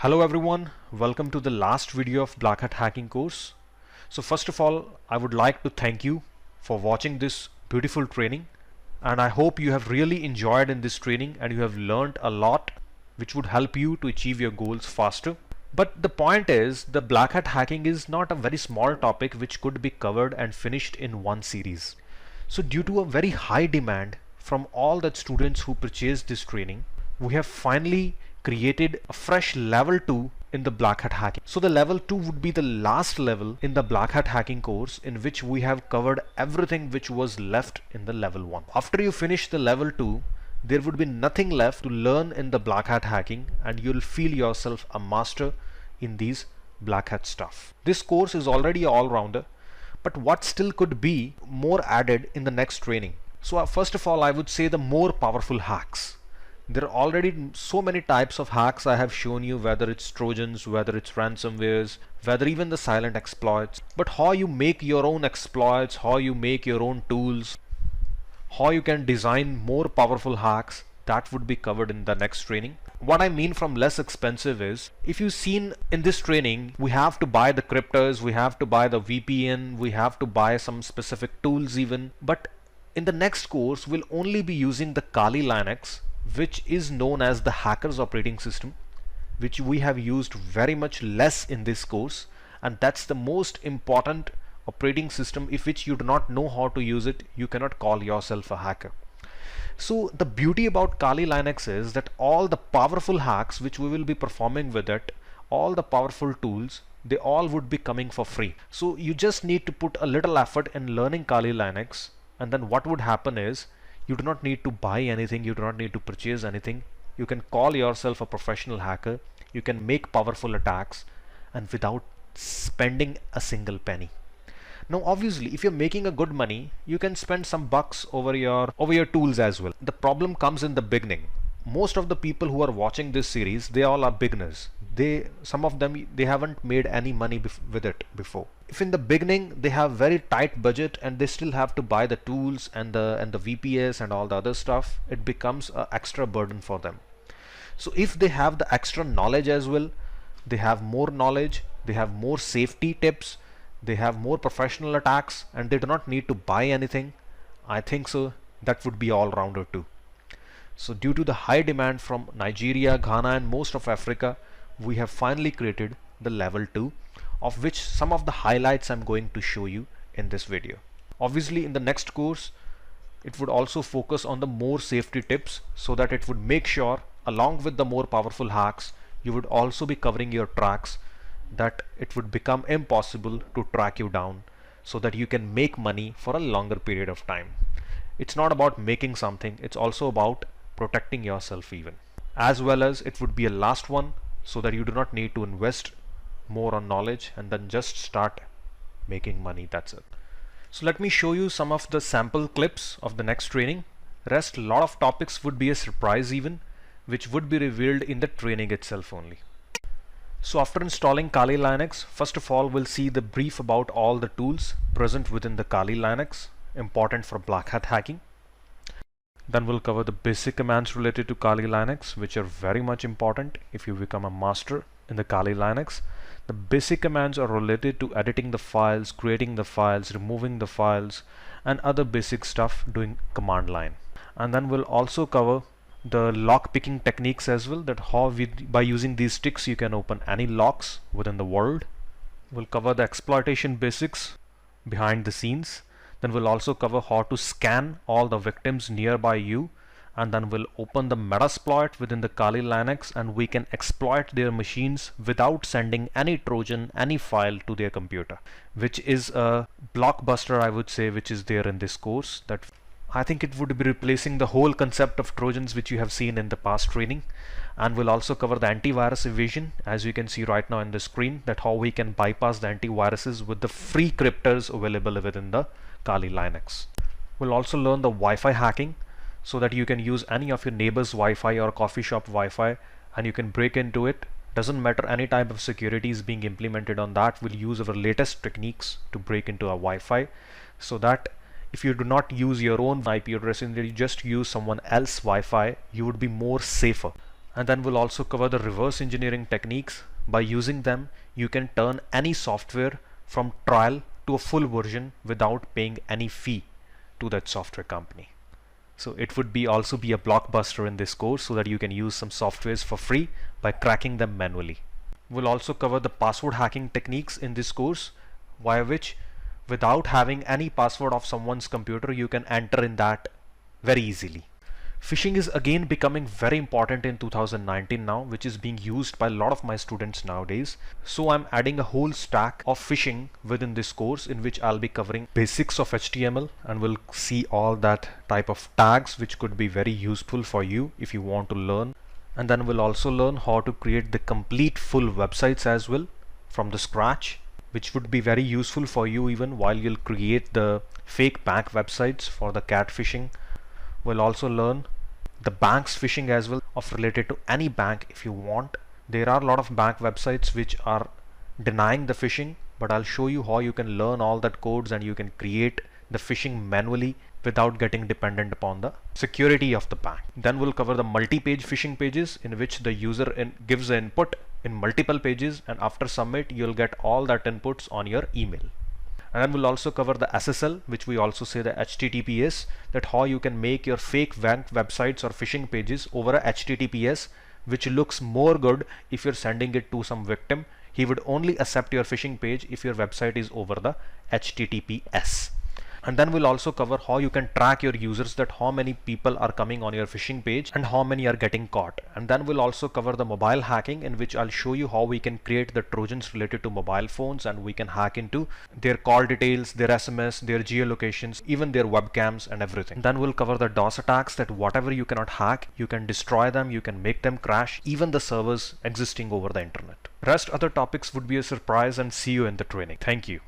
Hello everyone, welcome to the last video of Black Hat Hacking course. So first of all, I would like to thank you for watching this beautiful training, and I hope you have really enjoyed in this training and you have learned a lot which would help you to achieve your goals faster. But the point is, the Black Hat Hacking is not a very small topic which could be covered and finished in one series. So due to a very high demand from all the students who purchased this training, we have finally created a fresh level 2 in the Black Hat Hacking. So the level 2 would be the last level in the Black Hat Hacking course, in which we have covered everything which was left in the level 1. After you finish the level 2, there would be nothing left to learn in the Black Hat Hacking, and you'll feel yourself a master in these Black Hat stuff. This course is already an all-rounder, but what still could be more added in the next training? So first of all, I would say the more powerful hacks. There are already so many types of hacks I have shown you, whether it's Trojans, whether it's ransomwares, whether even the silent exploits. But how you make your own exploits, how you make your own tools, how you can design more powerful hacks, that would be covered in the next training. What I mean from less expensive is, if you've seen in this training, we have to buy the cryptors, we have to buy the VPN, we have to buy some specific tools even. But in the next course, we'll only be using the Kali Linux, which is known as the hacker's operating system, which we have used very much less in this course, and that's the most important operating system. If which you do not know how to use it, you cannot call yourself a hacker. So the beauty about Kali Linux is that all the powerful hacks which we will be performing with it, all the powerful tools, they all would be coming for free. So you just need to put a little effort in learning Kali Linux, and then what would happen is, you do not need to buy anything, you do not need to purchase anything. You can call yourself a professional hacker, you can make powerful attacks, and without spending a single penny. Now obviously, if you're making a good money, you can spend some bucks over your tools as well. The problem comes in the beginning. Most of the people who are watching this series, they all are beginners. Some of them, they haven't made any money with it before. If in the beginning they have very tight budget and they still have to buy the tools and the VPS and all the other stuff, it becomes an extra burden for them. So if they have the extra knowledge as well, they have more knowledge, they have more safety tips, they have more professional attacks, and they do not need to buy anything, I think so that would be all-rounder too. So due to the high demand from Nigeria, Ghana and most of Africa, we have finally created the level 2, of which some of the highlights I'm going to show you in this video. Obviously in the next course, it would also focus on the more safety tips, so that it would make sure, along with the more powerful hacks, you would also be covering your tracks, that it would become impossible to track you down, so that you can make money for a longer period of time. It's not about making something, it's also about protecting yourself even. As well as it would be a last one, so that you do not need to invest more on knowledge and then just start making money, that's it. So let me show you some of the sample clips of the next training. Rest, a lot of topics would be a surprise even, which would be revealed in the training itself only. So after installing Kali Linux, first of all we'll see the brief about all the tools present within the Kali Linux, important for Black Hat Hacking. Then we'll cover the basic commands related to Kali Linux, which are very much important if you become a master in the Kali Linux. The basic commands are related to editing the files, creating the files, removing the files, and other basic stuff doing command line. And then we'll also cover the lock picking techniques as well, that how by using these sticks you can open any locks within the world. We'll cover the exploitation basics behind the scenes. Then we'll also cover how to scan all the victims nearby you, and then we'll open the Metasploit within the Kali Linux, and we can exploit their machines without sending any Trojan, any file to their computer, which is a blockbuster, I would say, which is there in this course. That I think it would be replacing the whole concept of Trojans which you have seen in the past training. And we'll also cover the antivirus evasion, as you can see right now in the screen, that how we can bypass the antiviruses with the free cryptors available within the Kali Linux. We'll also learn the Wi-Fi hacking, so that you can use any of your neighbor's Wi-Fi or coffee shop Wi-Fi and you can break into it. Doesn't matter any type of security is being implemented on that. We'll use our latest techniques to break into our Wi-Fi, so that if you do not use your own IP address and you just use someone else's Wi-Fi, you would be more safer. And then we'll also cover the reverse engineering techniques. By using them, you can turn any software from trial to a full version without paying any fee to that software company. So it would also be a blockbuster in this course, so that you can use some softwares for free by cracking them manually. We'll also cover the password hacking techniques in this course, via which without having any password of someone's computer, you can enter in that very easily. Phishing is again becoming very important in 2019 now, which is being used by a lot of my students nowadays. So I'm adding a whole stack of phishing within this course, in which I'll be covering basics of HTML, and we'll see all that type of tags which could be very useful for you if you want to learn. And then we'll also learn how to create the complete full websites as well from the scratch, which would be very useful for you even while you'll create the fake bank websites for the catfishing. We'll also learn the bank's phishing as well, of related to any bank if you want. There are a lot of bank websites which are denying the phishing, but I'll show you how you can learn all that codes and you can create the phishing manually without getting dependent upon the security of the bank. Then we'll cover the multi-page phishing pages, in which the user gives the input in multiple pages, and after submit you'll get all that inputs on your email. And then we'll also cover the SSL, which we also say the HTTPS, that how you can make your fake bank websites or phishing pages over a HTTPS, which looks more good if you're sending it to some victim. He would only accept your phishing page if your website is over the HTTPS. And then we'll also cover how you can track your users, that how many people are coming on your phishing page and how many are getting caught. And then we'll also cover the mobile hacking, in which I'll show you how we can create the trojans related to mobile phones, and we can hack into their call details, their SMS, their geolocations, even their webcams and everything. And then we'll cover the DOS attacks, that whatever you cannot hack, you can destroy them, you can make them crash, even the servers existing over the internet. Rest other topics would be a surprise, and see you in the training. Thank you.